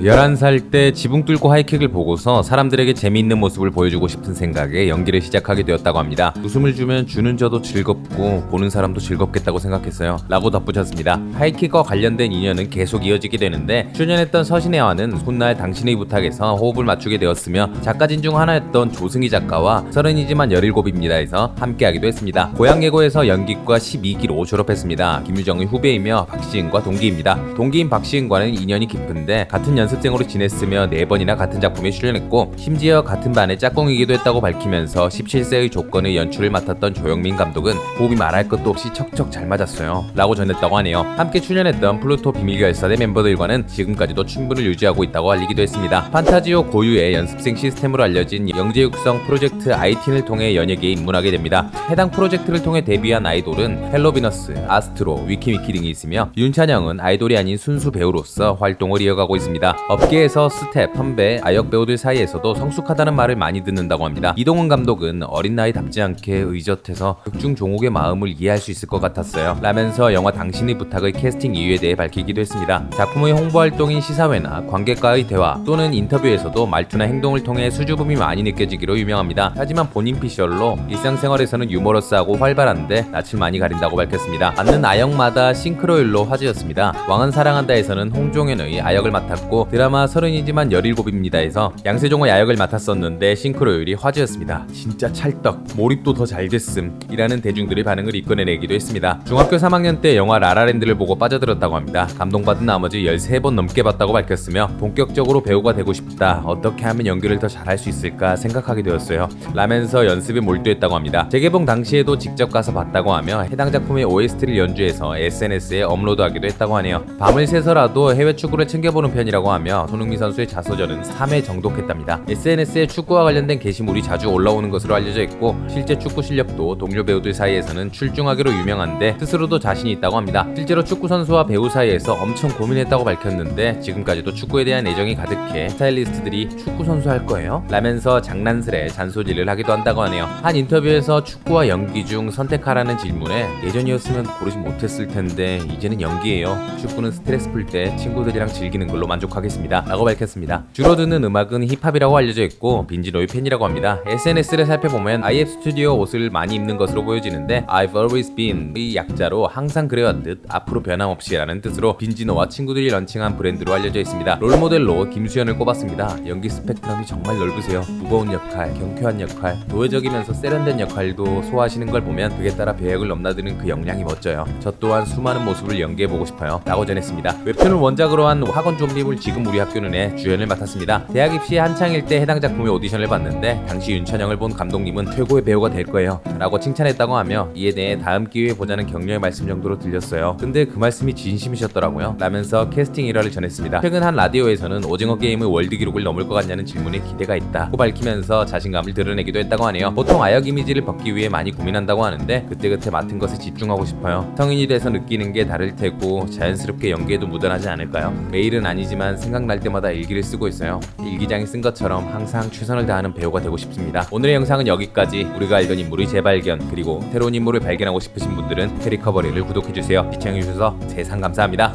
11살 때 지붕 뚫고 하이킥을 보고서 사람들에게 재미있는 모습을 보여주고 싶은 생각에 연기를 시작하게 되었다고 합니다. 웃음을 주면 주는 저도 즐겁고 보는 사람도 즐겁겠다고 생각했어요 라고 덧붙였습니다. 하이킥과 관련된 인연은 계속 이어지게 되는데, 출연했던 서신혜와는 훗날 당신의 부탁에서 호흡을 맞추게 되었으며, 작가진 중 하나였던 조승희 작가와 서른이지만 17입니다에서 함께하기도 했습니다. 고향예고에서 연기과 12기로 졸업했습니다. 김유정의 후배이며 박시은과 동기입니다. 동기인 박시은과는 인연이 깊은데 같은 연습생으로 지냈으며 4번이나 같은 작품에 출연했고, 심지어 같은 반의 짝꿍이기도 했다고 밝히면서 17세의 조건의 연출을 맡았던 조영민 감독은 호흡이 말할 것도 없이 척척 잘 맞았어요 라고 전했다고 하네요. 함께 출연했던 플루토 비밀결사대 멤버들과는 지금까지도 춘분을 유지하고 있다고 알리기도 했습니다. 판타지오 고유의 연습생 시스템으로 알려진 영재 육성 프로젝트 아이틴을 통해 연예계에 입문하게 됩니다. 해당 프로젝트를 통해 데뷔한 아이돌은 헬로비너스, 아스트로, 위키미키 등이 있으며, 윤찬영은 아이돌이 아닌 순수 배우로서 활동을 이어가고 있습니다. 업계에서 스텝, 선배, 아역 배우들 사이에서도 성숙하다는 말을 많이 듣는다고 합니다. 이동훈 감독은 어린 나이답지 않게 의젓해서 극중 종옥의 마음을 이해할 수 있을 것 같았어요 라면서 영화 당신의 부탁의 캐스팅 이유에 대해 밝히기도 했습니다. 작품의 홍보 활동인 시사회나 관객과의 대화 또는 인터뷰에서도 말투나 행동을 통해 수줍음이 많이 느껴지기로 유명합니다. 하지만 본인 피셜로 일상생활에서는 유머러스하고 활발한데 낯을 많이 가린다고 밝혔습니다. 맞는 아역마다 싱크로율로 화제였습니다. 왕은 사랑한다에서는 홍종현의 아역을 맡았고, 드라마 서른이지만 17입니다에서 양세종의 아역을 맡았었는데 싱크로율이 화제였습니다. 진짜 찰떡, 몰입도 더 잘 됐음 이라는 대중들의 반응을 이끌어내기도 했습니다. 중학교 3학년 때 영화 라라랜드를 보고 빠져들었다고 합니다. 감동받은 나머지 13번 넘게 봤다고 밝혔으며, 본격적으로 배우가 되고 싶다, 어떻게 하면 연기를 더 잘할 수 있을까 생각하게 되었어요 라면서 연습에 몰두했다고 합니다. 재개봉 당시에도 직접 가서 봤다고 하며, 해당 작품의 OST를 연주해서 SNS에 업로드하기도 했다고 하네요. 밤을 새서라도 해외 축구를 챙겨보는 편이라고 하며, 손흥민 선수의 자서전은 3회 정독했답니다. SNS에 축구와 관련된 게시물이 자주 올라오는 것으로 알려져 있고, 실제 축구 실력도 동료 배우들 사이에서는 출중하기로 유명한데 스스로도 자신이 있다고 합니다. 실제로 축구 선수와 배우 사이에서 엄청 고민했다고 밝혔는데, 지금까지도 축구에 대한 애정이 가득해 스타일리스트들이 축구 선수 할 거예요? 라면서 장난스레 잔소리를 하기도 한다고 하네요. 한 인터뷰에서 축구와 연기 중 선택하라는 질문에, 예전이었으면 고르지 못했을 텐데 이제는 연기예요. 축구는 스트레스 풀 때 친구들이랑 즐기는 걸로 만족하겠습니다 라고 밝혔습니다. 주로 듣는 음악은 힙합이라고 알려져 있고, 빈지노의 팬이라고 합니다. SNS를 살펴보면 IF 스튜디오 옷을 많이 입는 것으로 보여지는데, I've always been 의 약자로 항상 그래왔듯 앞으로 변함없이 라는 뜻으로 빈지노와 친구들이 런칭한 브랜드로 알려져 있습니다. 롤모델로 김수현을 꼽았습니다. 연기 스펙트럼이 정말 넓으세요. 무거운 역할, 경쾌한 역할, 도회적이면서 세련된 역할도 소화하시는 걸 보면 그에 따라 배역을 넘나드는 그 역량이 멋져요. 저 또한 수많은 모습을 연기해보고 싶어요 라고 전했습니다. 웹툰을 원작으로 한 학원 좀비물 지금 우리 학교는 에 주연을 맡았습니다. 대학 입시에 한창일 때 해당 작품의 오디션을 봤는데, 당시 윤찬영을 본 감독님은 최고의 배우가 될 거예요 라고 칭찬했다고 하며, 이에 대해 다음 기회에 보자는 격려의 말씀 정도로 들렸어요. 근데 그 말씀이 진심이셨더라고요 라면서 캐스팅 일화를 전했습니다. 최근 한 라디오에서는 오징어 게임의 월드 기록을 넘을 것 같냐는 질문에 기대가 있다고 밝히면서 자신감을 드러내기도 했다고 하네요. 보통 아역 이미지를 벗기 위해 많이 고민한다고 하는데, 그때그때 맡은 것에 집중하고 싶어요. 성인이 돼서 느끼는 게 다를 테고 자연스럽게 연기에도 묻어나지 않을까요? 매일은 아니지만 생각날 때마다 일기를 쓰고 있어요. 일기장에 쓴 것처럼 항상 최선을 다하는 배우가 되고 싶습니다. 오늘의 영상은 여기까지. 우리가 알던 인물의 재발견, 그리고 새로운 인물을 발견하고 싶으신 분들은 캐리커버리를 구독해주세요. 시청해주셔서 세상 감사합니다.